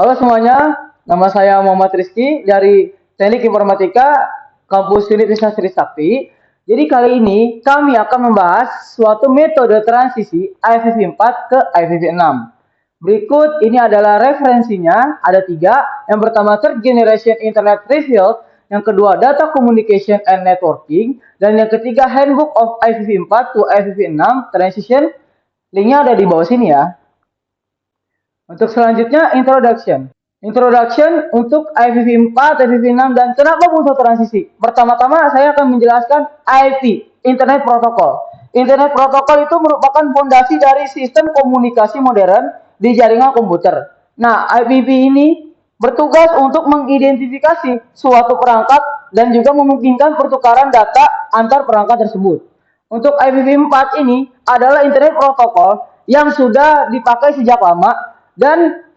Halo semuanya, nama saya Muhammad Rizky dari Teknik Informatika Kampus Universitas Trisakti. Jadi kali ini kami akan membahas suatu metode transisi IPv4 ke IPv6. Berikut ini adalah referensinya, ada 3. Yang pertama Third Generation Internet Revealed, yang kedua Data Communication and Networking, dan yang ketiga Handbook of IPv4 to IPv6 Transition. Linknya ada di bawah sini ya. Untuk selanjutnya, introduction. Introduction untuk IPv4, IPv6, dan kenapa butuh transisi. Pertama-tama, saya akan menjelaskan IP, Internet Protocol. Internet Protocol itu merupakan fondasi dari sistem komunikasi modern di jaringan komputer. Nah, IPv ini bertugas untuk mengidentifikasi suatu perangkat dan juga memungkinkan pertukaran data antar perangkat tersebut. Untuk IPv4 ini adalah Internet Protocol yang sudah dipakai sejak lama, dan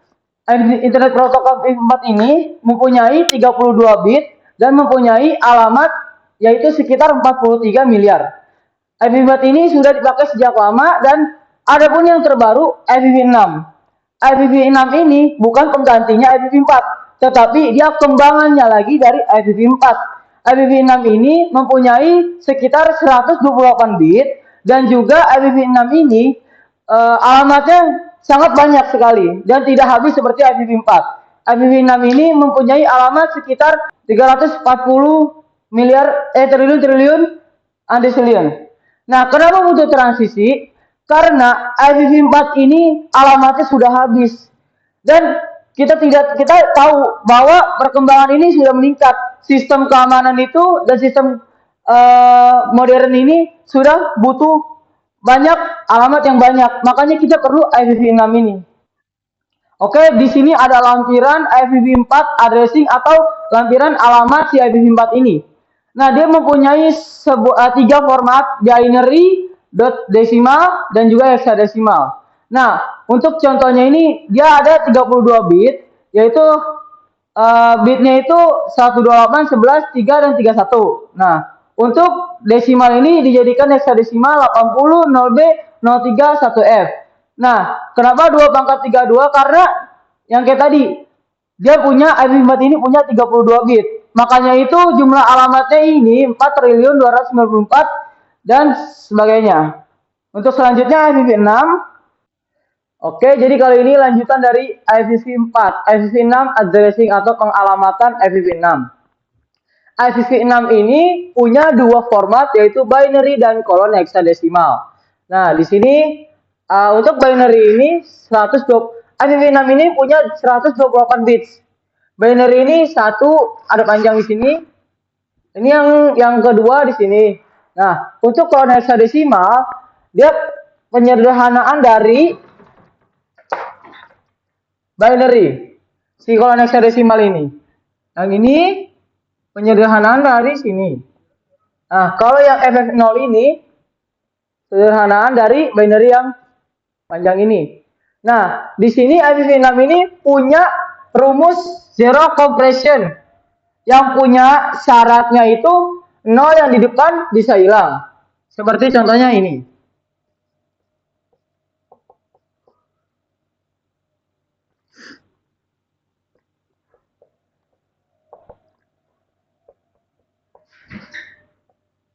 Internet Protocol IPv4 ini mempunyai 32 bit dan mempunyai alamat yaitu sekitar 43 miliar. IPv4 ini sudah dipakai sejak lama, dan ada pun yang terbaru IPv6. IPv6 ini bukan penggantinya IPv4, tetapi dia kembangannya lagi dari IPv4. IPv6 ini mempunyai sekitar 128 bit, dan juga IPv6 ini alamatnya sangat banyak sekali dan tidak habis seperti IPv4. IPv6 ini mempunyai alamat sekitar 340 miliar triliun andesiliun. Nah, kenapa butuh transisi? Karena IPv4 ini alamatnya sudah habis, dan kita tahu bahwa perkembangan ini sudah meningkat. Sistem keamanan itu dan sistem modern ini sudah butuh banyak alamat yang banyak, makanya kita perlu IPv6 ini. Oke, di sini ada lampiran IPv4 addressing atau lampiran alamat si IPv4 ini. Nah, dia mempunyai 3 format, binary, desimal, dan juga hexadesimal. Nah, untuk contohnya ini dia ada 32 bit, yaitu bitnya itu 128, 11, 3, dan 31. Nah, untuk desimal ini dijadikan hexadesimal 80, 0B, 03, 1F. Nah, kenapa 2 pangkat 32? Karena yang kayak tadi, dia punya IPv4 ini punya 32 bit. Makanya itu jumlah alamatnya ini 4.294 dan sebagainya. Untuk selanjutnya IPv6. Oke, jadi kali ini lanjutan dari IPv4. IPv6 addressing atau pengalamatan IPv6. IPv6 ini punya 2 format, yaitu binary dan kolon hexadesimal. Nah, di sini untuk binary ini IPv6 ini punya 128 bits. Binary ini satu ada panjang di sini. Ini yang kedua di sini. Nah, untuk kolon hexadesimal dia penyederhanaan dari binary. Si kolon hexadesimal ini. Yang ini penyederhanaan dari sini. Nah, kalau yang FF0 ini sederhanaan dari binary yang panjang ini. Nah, di sini IPv6 ini punya rumus zero compression, yang punya syaratnya itu 0 yang di depan bisa hilang. Seperti contohnya ini.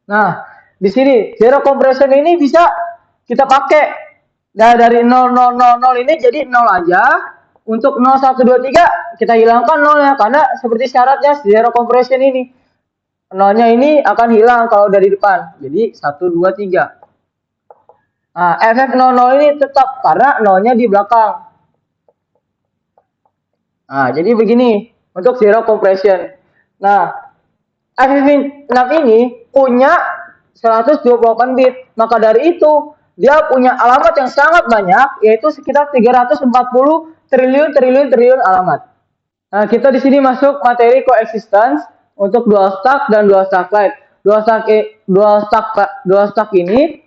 Nah, di sini zero compression ini bisa kita pakai. Nah, dari 0000 ini jadi 0 aja. Untuk 0123 kita hilangkan 0-nya, karena seperti syaratnya zero compression ini. 0-nya ini akan hilang kalau dari depan. Jadi 123. Nah, FF00 ini tetap karena 0-nya di belakang. Nah, jadi begini untuk zero compression. Nah, IPv6 ini punya 128 bit. Maka dari itu dia punya alamat yang sangat banyak, yaitu sekitar 340 triliun alamat. Nah, kita di sini masuk materi coexistence untuk dual stack dan dual stack lite. Dual stack ini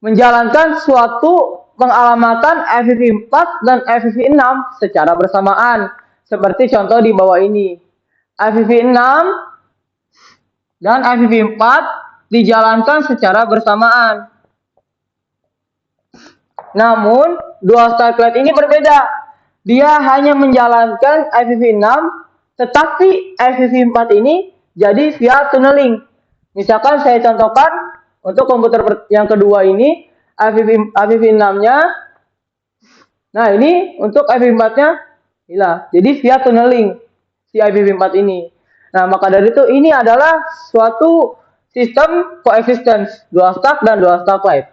menjalankan suatu pengalamatan IPv4 dan IPv6 secara bersamaan. Seperti contoh di bawah ini. IPv6 dan IPv4 dijalankan secara bersamaan. Namun, dual stack lite ini berbeda. dia hanya menjalankan IPv6, tetapi IPv4 ini jadi via tunneling. Misalkan saya contohkan untuk komputer yang kedua ini IPv6-nya. Nah, ini untuk IPv4-nya hilang. Jadi via tunneling si IPv4 ini. Nah, maka dari itu ini adalah suatu sistem coexistence dual stack dan dual stack light.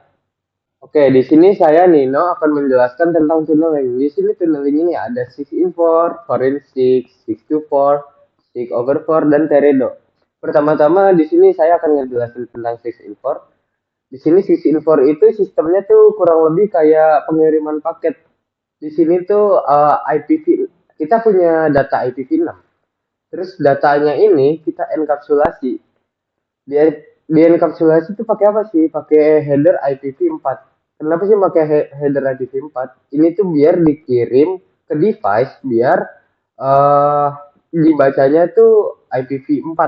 Oke, di sini saya Nino akan menjelaskan tentang tunneling. Di sini tunneling ini ada 6 in 4, 4 in 6, 6 to 4, 6 over 4, dan Teredo. Pertama-tama di sini saya akan ngejelasin tentang 6 in 4. Di sini 6 in 4 itu sistemnya tuh kurang lebih kayak pengiriman paket. Di sini tuh IPv, kita punya data IPv6. Terus datanya ini kita enkapsulasi. Di, di enkapsulasi itu pakai apa sih? Pakai header IPv4. Kenapa sih pakai header IPv4? Ini tuh biar dikirim ke device biar uh, dibacanya tuh IPv4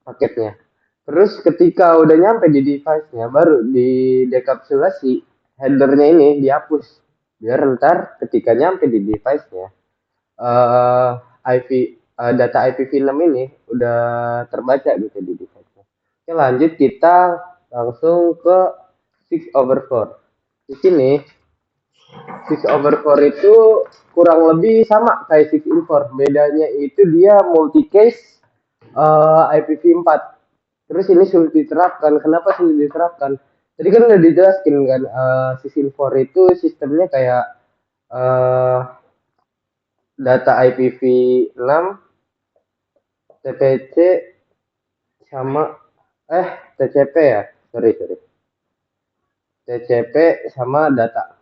paketnya. Terus ketika udah nyampe di device-nya baru di dekapsulasi headernya ini dihapus biar ntar ketika nyampe di device-nya uh, IP data IPv6 ini udah terbaca gitu di device-nya. Oke, lanjut kita langsung ke 6 over 4. Di sini 6 over 4 itu kurang lebih sama kayak 6 in 4. Bedanya itu dia multi case IPv4. Terus ini sulit diterapkan. Kenapa sulit diterapkan? Tadi kan udah dijelaskan kan 6 in 4 itu sistemnya kayak uh, data IPv6, TPC sama TCP ya. Sorry. TCP sama data.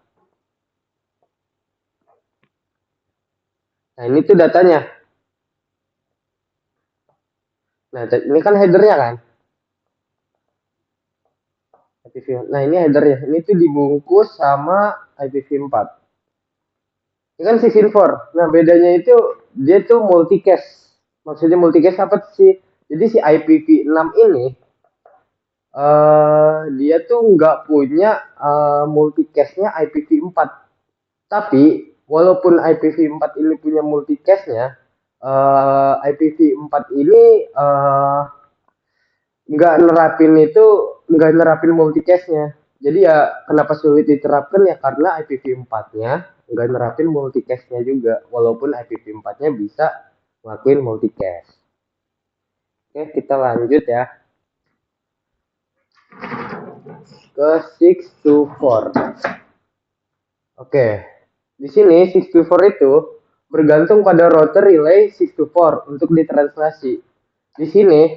Nah, ini tuh datanya. Nah, ini kan headernya kan. Nah, ini headernya. Ini tuh dibungkus sama IPv4. Ini kan 6 in 4. Nah, bedanya itu dia tuh multicast. Maksudnya multicast apa sih? Jadi si IPv6 ini dia tuh nggak punya multicast-nya IPv4. Tapi walaupun IPv4 ini punya multicast-nya, IPv4 ini nggak nerapin multicast-nya. Jadi ya kenapa sulit diterapkan ya karena IPv4-nya nggak nerapin multicast-nya juga, walaupun IPv4-nya bisa ngelakuin multicast. Oke, kita lanjut ya ke 6 to 4. Oke, di sini 6 to 4 itu bergantung pada router relay 6 to 4 untuk ditranslasi. Di sini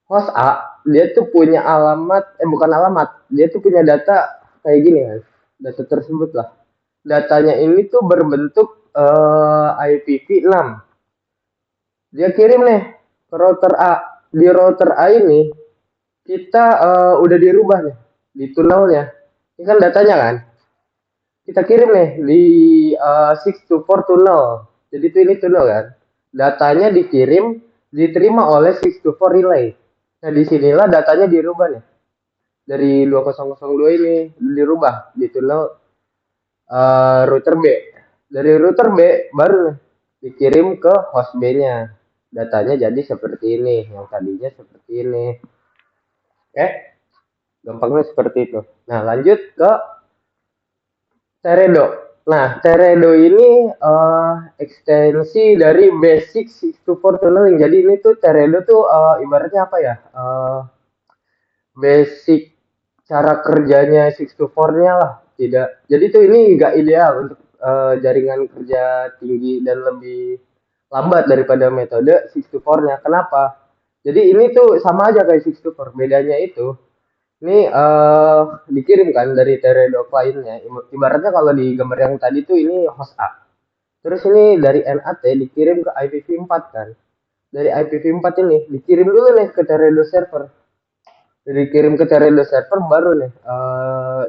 host A dia tuh punya alamat, bukan alamat, dia tuh punya data kayak gini kan, data tersebut lah. Datanya ini tuh berbentuk IPv6. Dia kirim nih ke router A. Di router A ini kita udah dirubah nih di tunnelnya. Ini kan datanya kan. Kita kirim nih di 6 to 4 tunnel. Jadi itu ini tunnel kan. Datanya dikirim, diterima oleh 6 to 4 relay. Nah, disinilah datanya dirubah nih. Dari 2002 ini dirubah di tunnel router B. Dari router B baru nih, dikirim ke host B-nya. Datanya jadi seperti ini, yang tadinya seperti ini. Oke, gampangnya seperti itu. Nah, lanjut ke Teredo. Nah, Teredo ini ekstensi dari basic 6 to 4 tunneling. Jadi ini tuh Teredo tuh ibaratnya apa ya? Basic cara kerjanya 6 to 4-nya lah. Tidak. Jadi tuh ini nggak ideal untuk jaringan kerja tinggi dan lebih lambat daripada metode 6 to 4-nya. Kenapa? Jadi ini tuh sama aja kayak 6 to 4. Bedanya itu ini dikirim kan dari Teredo client-nya. Ibaratnya kalau di gambar yang tadi tuh ini host A. Terus ini dari NAT dikirim ke IPv4 kan. Dari IPv4 ini dikirim dulu nih ke Teredo server. Dikirim ke Teredo server baru nih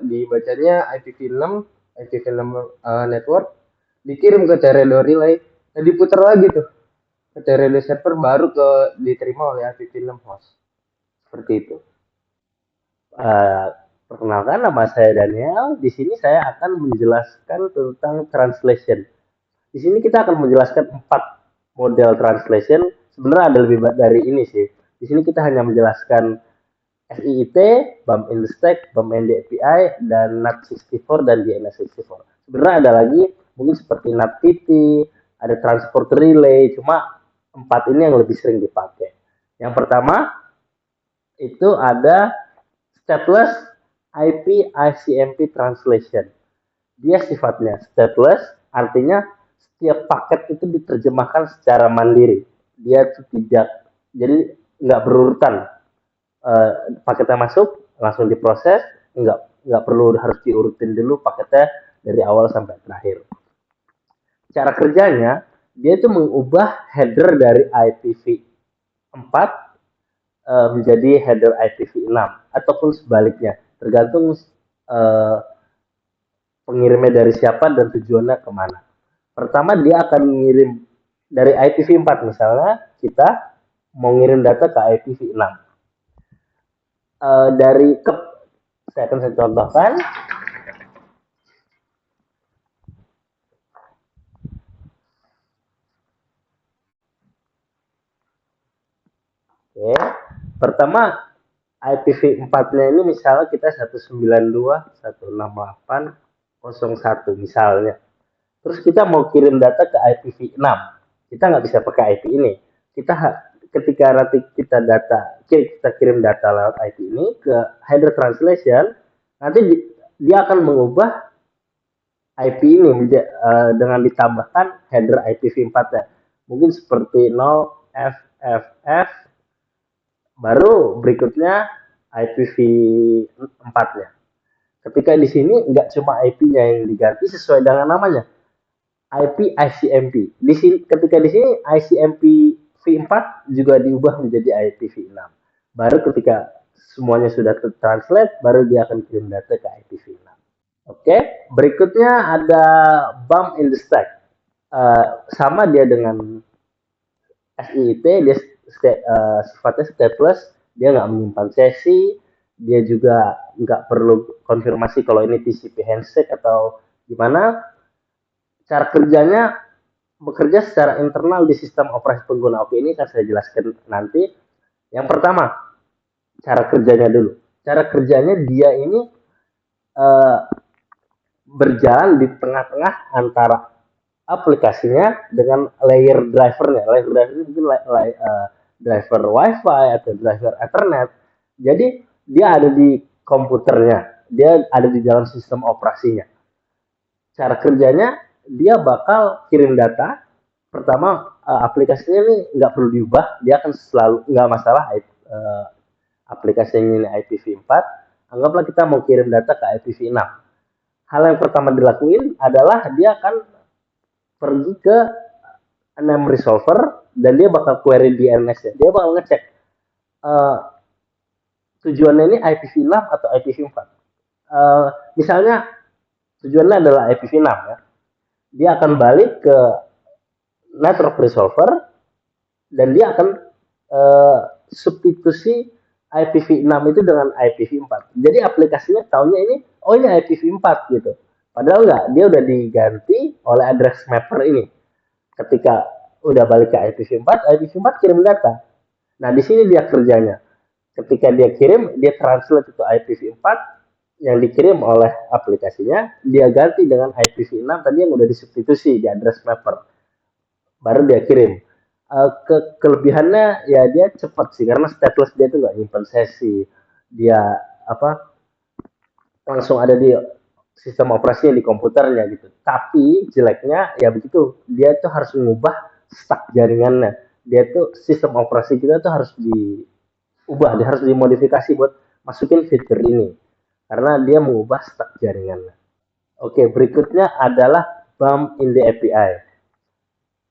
dibacanya IPv6, IPv6 network dikirim ke Teredo relay. Nah, diputar lagi tuh ke Teredo server baru diterima oleh IPv6 host. Seperti itu. Perkenalkan, nama saya Daniel. Di sini saya akan menjelaskan tentang translation. Di sini kita akan menjelaskan 4 model translation. Sebenarnya ada lebih banyak dari ini sih. Di sini kita hanya menjelaskan SIIT, bump in the stack, bump in the API, dan NAT64 dan DNS64. Sebenarnya ada lagi, mungkin seperti NATPT, ada transport relay, cuma 4 ini yang lebih sering dipakai. Yang pertama, itu ada stateless IP ICMP translation. Dia sifatnya stateless, artinya setiap paket itu diterjemahkan secara mandiri. Dia tidak, jadi nggak berurutan. Paketnya masuk, langsung diproses, nggak perlu harus diurutin dulu paketnya dari awal sampai terakhir. Cara kerjanya, dia itu mengubah header dari IPv4 menjadi header IPv6 ataupun sebaliknya, tergantung pengirimnya dari siapa dan tujuannya kemana. Pertama dia akan mengirim dari IPv4, misalnya kita mau ngirim data ke IPv6. Dari saya akan contohkan. Oke. Pertama IPv4-nya ini misalnya kita 192.168.01 misalnya. Terus kita mau kirim data ke IPv6. Kita nggak bisa pakai IP ini. Kita ketika nanti kita kirim data lewat IP ini ke header translation, nanti dia akan mengubah IP ini dengan ditambahkan header IPv4-nya. Mungkin seperti 0FFF, baru berikutnya IPv4-nya. Ketika di sini nggak cuma IP-nya yang diganti sesuai dengan namanya, IP ICMP. Ketika di sini ICMP V4 juga diubah menjadi IPv6. Baru ketika semuanya sudah tertranslate, baru dia akan kirim data ke IPv6. Oke, berikutnya ada bump in the stack. Sama dia dengan SIIT, dia sifatnya stateless, dia nggak menyimpan sesi, dia juga nggak perlu konfirmasi kalau ini TCP handshake atau gimana. Cara kerjanya bekerja secara internal di sistem operasi pengguna. Oke, ini akan saya jelaskan nanti. Yang pertama, cara kerjanya dulu. Cara kerjanya dia ini berjalan di tengah-tengah antara aplikasinya dengan layer drivernya. Layer driver itu mungkin driver WiFi atau driver Ethernet. Jadi dia ada di komputernya, dia ada di dalam sistem operasinya. Cara kerjanya dia bakal kirim data. Pertama aplikasinya ini nggak perlu diubah, dia akan selalu nggak masalah aplikasinya ini IPv4. Anggaplah kita mau kirim data ke IPv6. Hal yang pertama dilakuin adalah dia akan pergi ke name resolver dan dia bakal query DNS-nya. Dia bakal ngecek tujuannya ini IPv6 atau IPv4. Misalnya tujuannya adalah IPv6 ya. Dia akan balik ke network resolver dan dia akan substitusi IPv6 itu dengan IPv4. Jadi aplikasinya tahunya ini, oh ini IPv4 gitu. Padahal enggak, dia udah diganti oleh address mapper ini. Ketika udah balik ke IPv4, IPv4 kirim data. Nah, di sini dia kerjanya. Ketika dia kirim, dia translate itu IPv4 yang dikirim oleh aplikasinya, dia ganti dengan IPv6 tadi yang udah disubstitusi di address mapper. Baru dia kirim. Kelebihannya ya dia cepat sih karena stateless dia tuh nggak nyimpan sesi, dia langsung ada di sistem operasinya di komputernya gitu. Tapi jeleknya ya begitu, dia tuh harus mengubah stack jaringannya. Dia tuh sistem operasi kita tuh harus diubah, dia harus dimodifikasi buat masukin fitur ini karena dia mengubah stack jaringannya. Oke, berikutnya adalah bump in the API.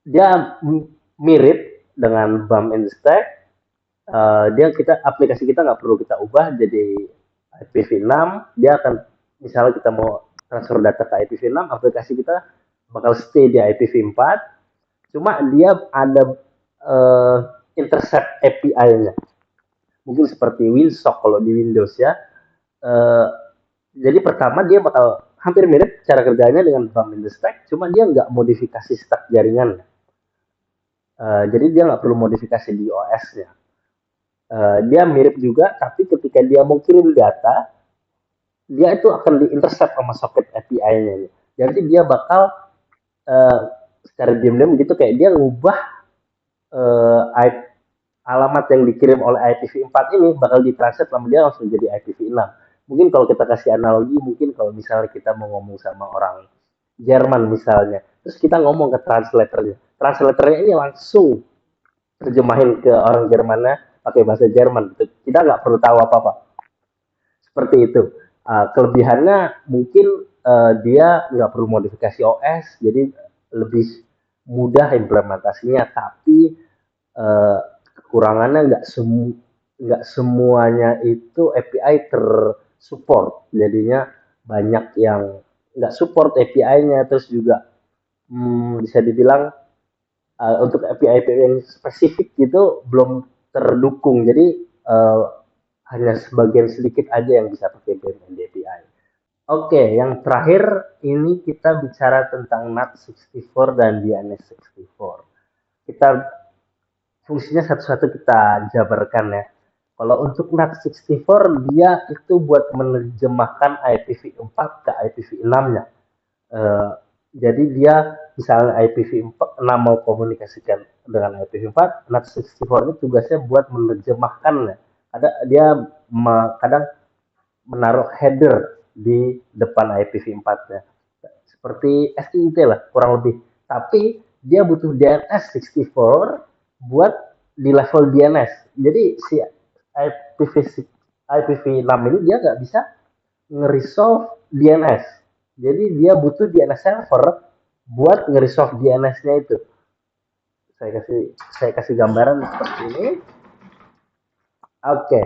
Dia mirip dengan bump in the stack. Aplikasi kita nggak perlu kita ubah jadi IPv6. Dia akan misalnya kita mau transfer data ke IPv6, aplikasi kita bakal stay di IPv4. Cuma dia ada intercept API-nya. Mungkin seperti WinSock kalau di Windows ya. Jadi pertama dia bakal hampir mirip cara kerjanya dengan Bump in the Stack, cuma dia nggak modifikasi stack jaringan. Jadi dia nggak perlu modifikasi di OS-nya. Dia mirip juga, tapi ketika dia mau kirim data, dia itu akan di-intercept sama socket API-nya. Jadi dia bakal uh, secara diam-diam gitu kayak dia ngubah uh, alamat yang dikirim oleh IPv4 ini bakal ditranslate sama dia langsung jadi IPv6. Mungkin kalau kita kasih analogi, mungkin kalau misalnya kita mau ngomong sama orang Jerman misalnya, terus kita ngomong ke translatornya. Translatornya ini langsung terjemahin ke orang Jermannya pakai bahasa Jerman. Gitu. Kita nggak perlu tahu apa-apa. Seperti itu. Kelebihannya mungkin dia nggak perlu modifikasi OS, jadi lebih mudah implementasinya. Tapi uh, kekurangannya nggak semuanya itu API tersupport. Jadinya banyak yang nggak support API-nya, terus juga bisa dibilang untuk API yang spesifik itu belum terdukung. Jadi hanya sebagian sedikit aja yang bisa pakai BMD API. Oke, yang terakhir ini kita bicara tentang NAT64 dan DNS64. Kita fungsinya satu-satu kita jabarkan ya. Kalau untuk NAT64 dia itu buat menerjemahkan IPv4 ke IPv6-nya. Jadi dia misalnya IPv6 mau komunikasikan dengan IPv4, NAT64 ini tugasnya buat menerjemahkannya. Dia kadang menaruh header di depan IPv4-nya. Seperti STIT lah kurang lebih. Tapi dia butuh DNS64 buat di level DNS. Jadi si IPv6 ini dia nggak bisa nge-resolve DNS. Jadi dia butuh DNS server buat nge-resolve DNS-nya itu. Saya kasih gambaran seperti ini. Oke.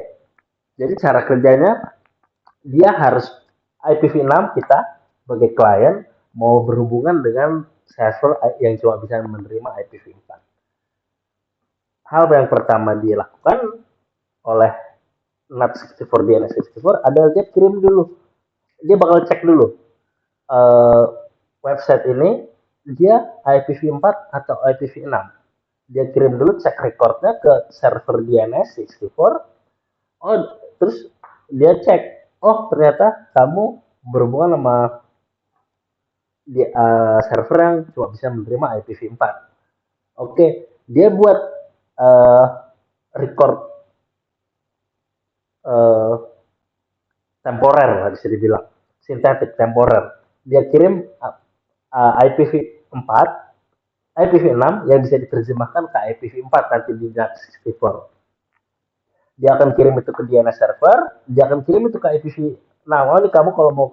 Jadi cara kerjanya dia harus IPv6 kita sebagai klien mau berhubungan dengan server yang cuma bisa menerima IPv4. Hal yang pertama dilakukan oleh NAT64 DNS64 adalah dia kirim dulu. Dia bakal cek dulu website ini dia IPv4 atau IPv6. Dia kirim dulu cek recordnya ke server DNS64. Oh, terus dia cek, oh ternyata kamu berhubungan sama server yang cuma bisa menerima IPv4. Oke, dia buat record temporer lah bisa dibilang, sintetik temporer. Dia kirim IPv4, IPv6 yang bisa diterjemahkan ke IPv4 nanti di NAT64. Dia akan kirim itu ke DNS server, dia akan kirim itu ke IPv6. Oh ini kamu kalau mau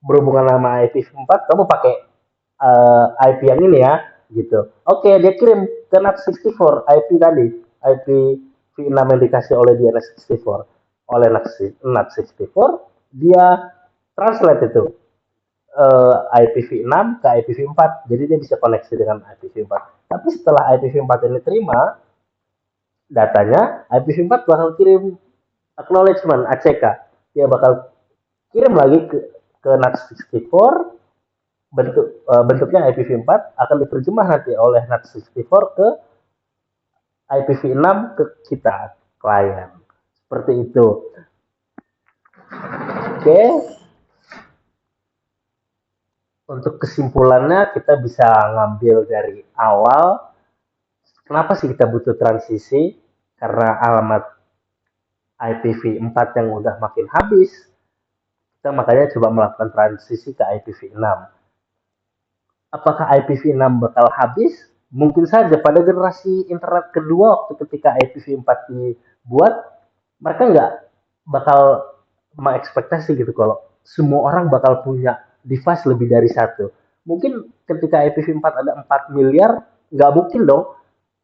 berhubungan sama IPv4, kamu pakai IP yang ini ya, gitu. Oke, dia kirim ke NAT64 IP tadi, IPv6 yang dikasih oleh DNS64 oleh NAT64, dia translate itu IPv6 ke IPv4, jadi dia bisa koneksi dengan IPv4. Tapi setelah IPv4 ini terima datanya, IPv4 bakal kirim acknowledgement ACK. Dia bakal kirim lagi ke NAT64, bentuknya IPv4 akan diterjemah nanti oleh NAT64 ke IPv6 ke kita klien. Seperti itu. Oke. Untuk kesimpulannya kita bisa ngambil dari awal kenapa sih kita butuh transisi? Karena alamat IPv4 yang udah makin habis, kita makanya coba melakukan transisi ke IPv6. Apakah IPv6 bakal habis? Mungkin saja pada generasi internet kedua waktu ketika IPv4 dibuat, mereka nggak bakal mengekspektasi gitu kalau semua orang bakal punya device lebih dari satu. Mungkin ketika IPv4 ada 4 miliar, nggak mungkin dong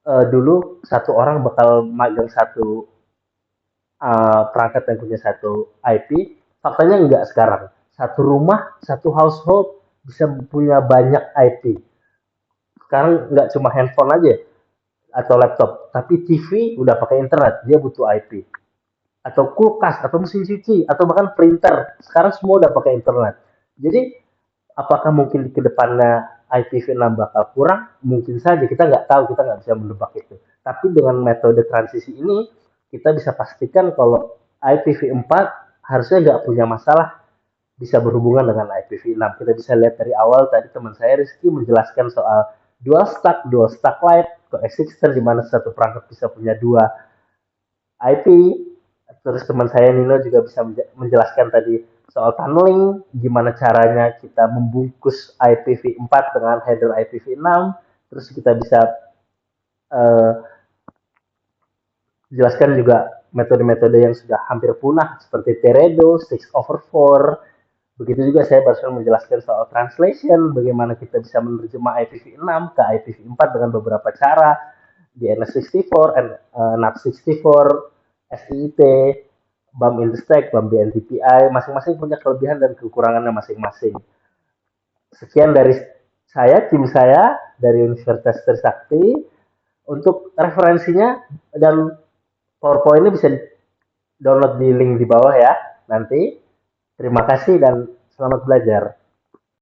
dulu satu orang bakal magang satu perangkat yang punya satu IP. Faktanya nggak sekarang. Satu rumah, satu household bisa punya banyak IP. Sekarang nggak cuma handphone aja atau laptop, tapi TV udah pakai internet, dia butuh IP. atau kulkas atau mesin cuci atau bahkan printer. Sekarang semua udah pakai internet. Jadi apakah mungkin di kedepannya IPv6 bakal kurang? Mungkin saja, kita nggak tahu, kita nggak bisa menebak itu. Tapi dengan metode transisi ini, kita bisa pastikan kalau IPv4 harusnya nggak punya masalah bisa berhubungan dengan IPv6. Kita bisa lihat dari awal tadi teman saya Rizky menjelaskan soal dual stack light, coexistence di mana satu perangkat bisa punya dua IP. Terus teman saya Nino juga bisa menjelaskan tadi soal tunneling, gimana caranya kita membungkus IPv4 dengan header IPv6. Terus kita bisa uh, jelaskan juga metode-metode yang sudah hampir punah seperti Teredo, 6/4. Begitu juga saya barusan menjelaskan soal translation, bagaimana kita bisa menerjemah IPv6 ke IPv4 dengan beberapa cara, DNS64, NAT64, SIT, BAM in the stack, BAM BNTPI, masing-masing punya kelebihan dan kekurangannya masing-masing. Sekian dari saya, tim saya dari Universitas Trisakti. Untuk referensinya dan PowerPoint-nya bisa download di link di bawah ya nanti. Terima kasih dan selamat belajar.